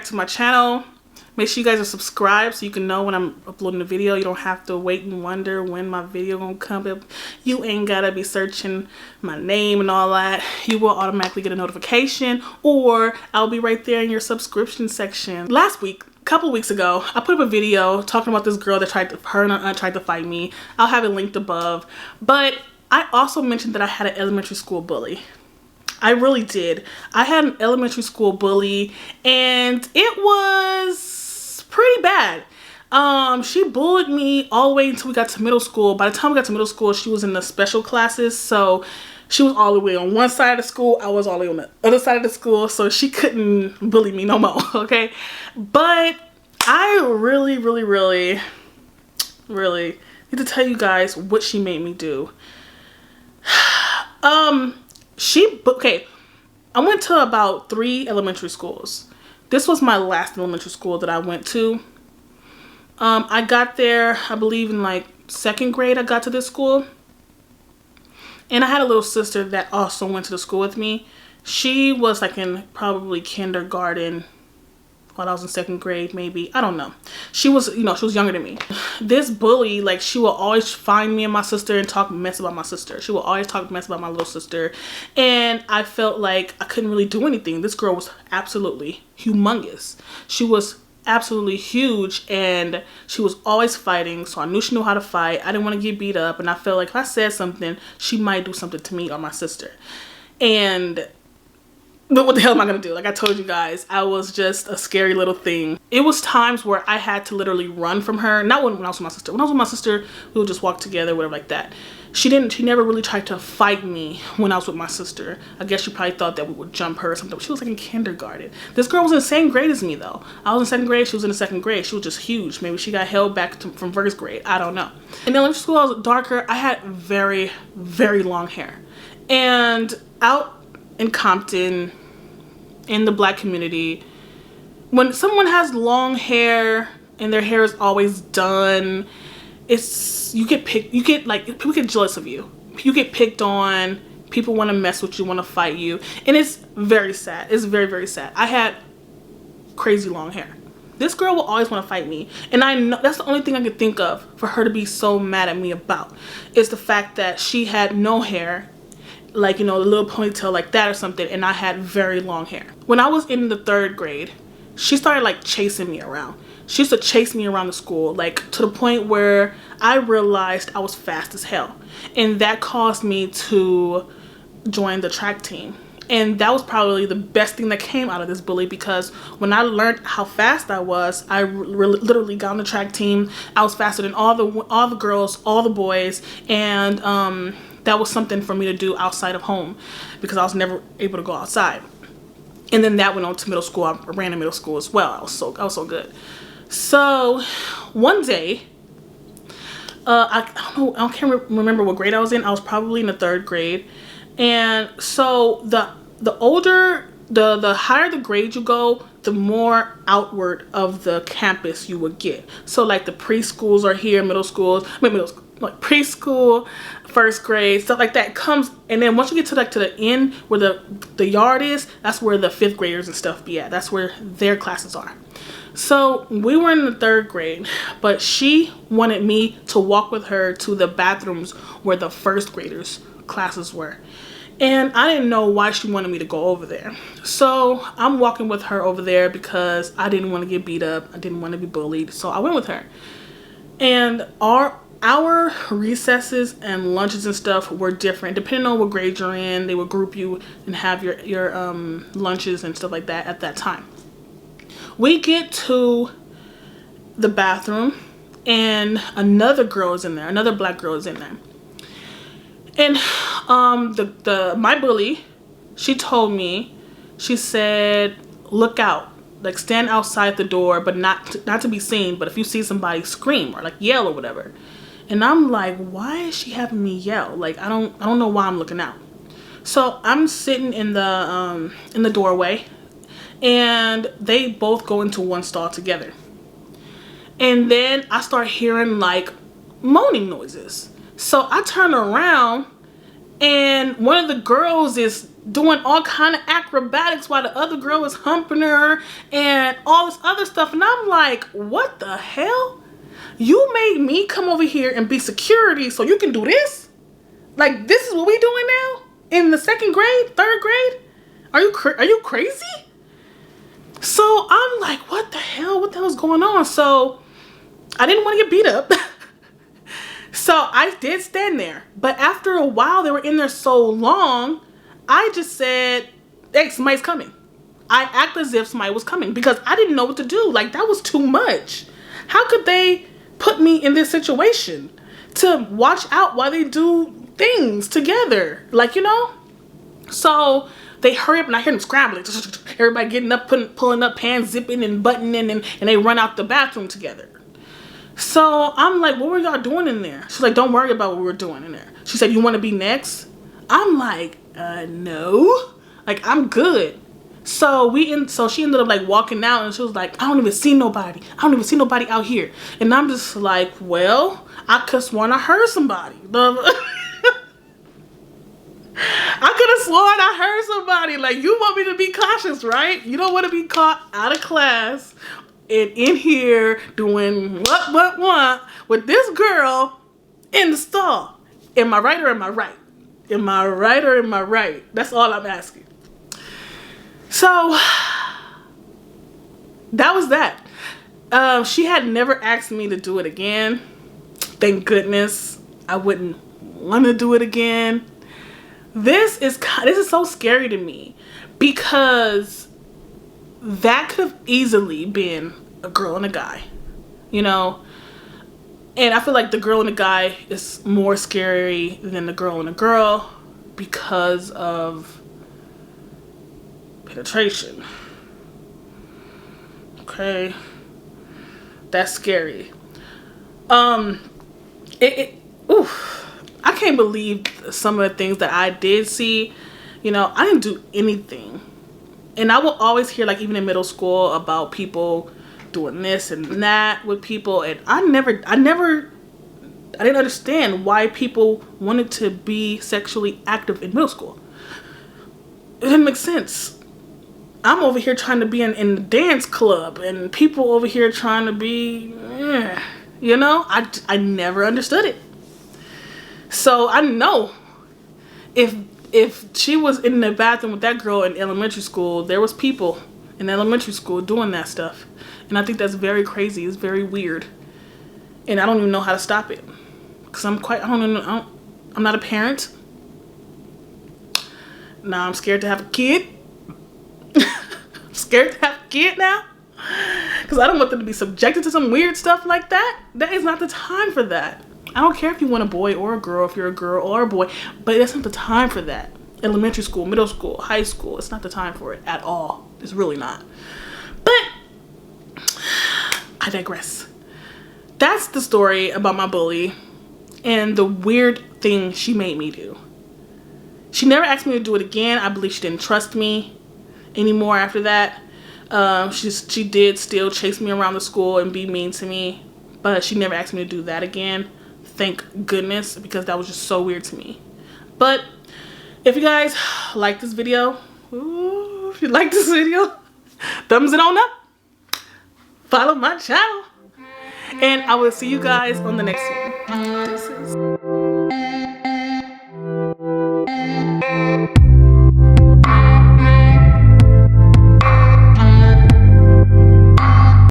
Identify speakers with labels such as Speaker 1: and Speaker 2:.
Speaker 1: to my channel. Make sure you guys are subscribed so you can know when I'm uploading a video. You don't have to wait and wonder when my video gonna come up. You ain't gotta be searching my name and all that. You will automatically get a notification, or I'll be right there in your subscription section. Last week, a couple weeks ago, I put up a video talking about this girl that tried to fight me. I'll have it linked above. But I also mentioned that I had an elementary school bully. I really did. I had an elementary school bully, and it was pretty bad. She bullied me all the way until we got to middle school. By the time we got to middle school, she was in the special classes, so she was all the way on one side of the school. I was all the way on the other side of the school, so she couldn't bully me no more, okay? But I really need to tell you guys what she made me do. Okay, I went to about 3 elementary schools. This was my last elementary school that I went to. I got there, I believe in like 2nd grade I got to this school. And I had a little sister that also went to the school with me. She was like in probably kindergarten while I was in 2nd grade, maybe. I don't know. She was, you know, she was younger than me. This bully, like, she will always find me and my sister and talk mess about my sister. She will always talk mess about my little sister. And I felt like I couldn't really do anything. This girl was absolutely humongous. She was absolutely huge, and she was always fighting, so I knew she knew how to fight. I didn't want to get beat up, and I felt like if I said something, she might do something to me or my sister. But what the hell am I gonna do? Like I told you guys, I was just a scary little thing. It was times where I had to literally run from her. Not when I was with my sister. When I was with my sister, we would just walk together, whatever like that. She never really tried to fight me when I was with my sister. I guess she probably thought that we would jump her or something. She was like in kindergarten. This girl was in the same grade as me though. I was in 2nd grade, she was in the 2nd grade. She was just huge. Maybe she got held back from 1st grade. I don't know. In elementary school, I was darker. I had very long hair. And out in Compton, in the black community, when someone has long hair and their hair is always done, people get jealous of you. You get picked on, people want to mess with you, want to fight you, and it's very sad. It's very sad. I had crazy long hair. This girl will always want to fight me, and I know that's the only thing I could think of for her to be so mad at me about, is the fact that she had no hair, like, you know, a little ponytail like that or something, and I had very long hair. When I was in the 3rd grade, she started like chasing me around. She used to chase me around the school, like to the point where I realized I was fast as hell, and that caused me to join the track team. And that was probably the best thing that came out of this bully, because when I learned how fast I was, I literally got on the track team. I was faster than all the girls, all the boys, and that was something for me to do outside of home, because I was never able to go outside. And then that went on to middle school. I ran in middle school as well. I was so good. So one day, I can't remember what grade I was in. I was probably in the 3rd grade. And so the higher the grade you go, the more outward of the campus you would get. So like the preschools are here, like preschool, 1st grade, stuff like that comes, and then once you get to like to the end where the yard is, that's where the 5th graders and stuff be at. That's where their classes are. So we were in the 3rd grade, but she wanted me to walk with her to the bathrooms where the 1st graders classes were. And I didn't know why she wanted me to go over there. So I'm walking with her over there because I didn't want to get beat up. I didn't want to be bullied. So I went with her. And our recesses and lunches and stuff were different. Depending on what grade you're in, they would group you and have your lunches and stuff like that at that time. We get to the bathroom and another girl is in there. Another black girl is in there. And my bully, she told me, she said, look out, like stand outside the door, but not to be seen, but if you see somebody, scream or like yell or whatever. And I'm like, why is she having me yell? Like I don't know why I'm looking out. So I'm sitting in the doorway, and they both go into one stall together. And then I start hearing like moaning noises. So I turn around and one of the girls is doing all kind of acrobatics while the other girl is humping her and all this other stuff. And I'm like, what the hell? You made me come over here and be security so you can do this? Like, this is what we doing now? In the 2nd grade, 3rd grade? Are you crazy? So I'm like, what the hell? What the hell is going on? So I didn't want to get beat up. So I did stand there. But after a while, they were in there so long, I just said, hey, somebody's coming. I acted as if somebody was coming because I didn't know what to do. Like, that was too much. How could they put me in this situation to watch out while they do things together? Like, you know? So they hurry up and I hear them scrambling. Everybody getting up, pulling up, pants zipping and buttoning, and they run out the bathroom together. So I'm like, what were y'all doing in there? She's like, don't worry about what we were doing in there. She said, you want to be next? I'm like, no. Like, I'm good. So she ended up like walking out and she was like, I don't even see nobody. I don't even see nobody out here. And I'm just like, well, I could have sworn I heard somebody. I could have sworn I heard somebody. Like, you want me to be cautious, right? You don't want to be caught out of class and in here doing what with this girl in the stall. Am I right or am I right? Am I right or am I right? That's all I'm asking. So that was that. She had never asked me to do it again. Thank goodness. I wouldn't want to do it again. This is so scary to me because that could have easily been a girl and a guy, you know? And I feel like the girl and the guy is more scary than the girl and a girl because of penetration. Okay. That's scary. I can't believe some of the things that I did see. You know, I didn't do anything. And I will always hear, like, even in middle school about people doing this and that with people. And I didn't understand why people wanted to be sexually active in middle school. It didn't make sense. I'm over here trying to be in the dance club and people over here trying to be, you know, I never understood it. So I know if she was in the bathroom with that girl in elementary school, there was people in elementary school doing that stuff. And I think that's very crazy. It's very weird. And I don't even know how to stop it. Because I'm not a parent. Now I'm scared to have a kid. I'm scared to have a kid now. Because I don't want them to be subjected to some weird stuff like that. That is not the time for that. I don't care if you want a boy or a girl, if you're a girl or a boy, but that's not the time for that. Elementary school, middle school, high school, it's not the time for it at all. It's really not. But I digress. That's the story about my bully and the weird thing she made me do. She never asked me to do it again. I believe she didn't trust me anymore after that. She did still chase me around the school and be mean to me, but she never asked me to do that again. Thank goodness, because that was just so weird to me. But if you guys like this video, thumbs it on up. Follow my channel. And I will see you guys on the next one.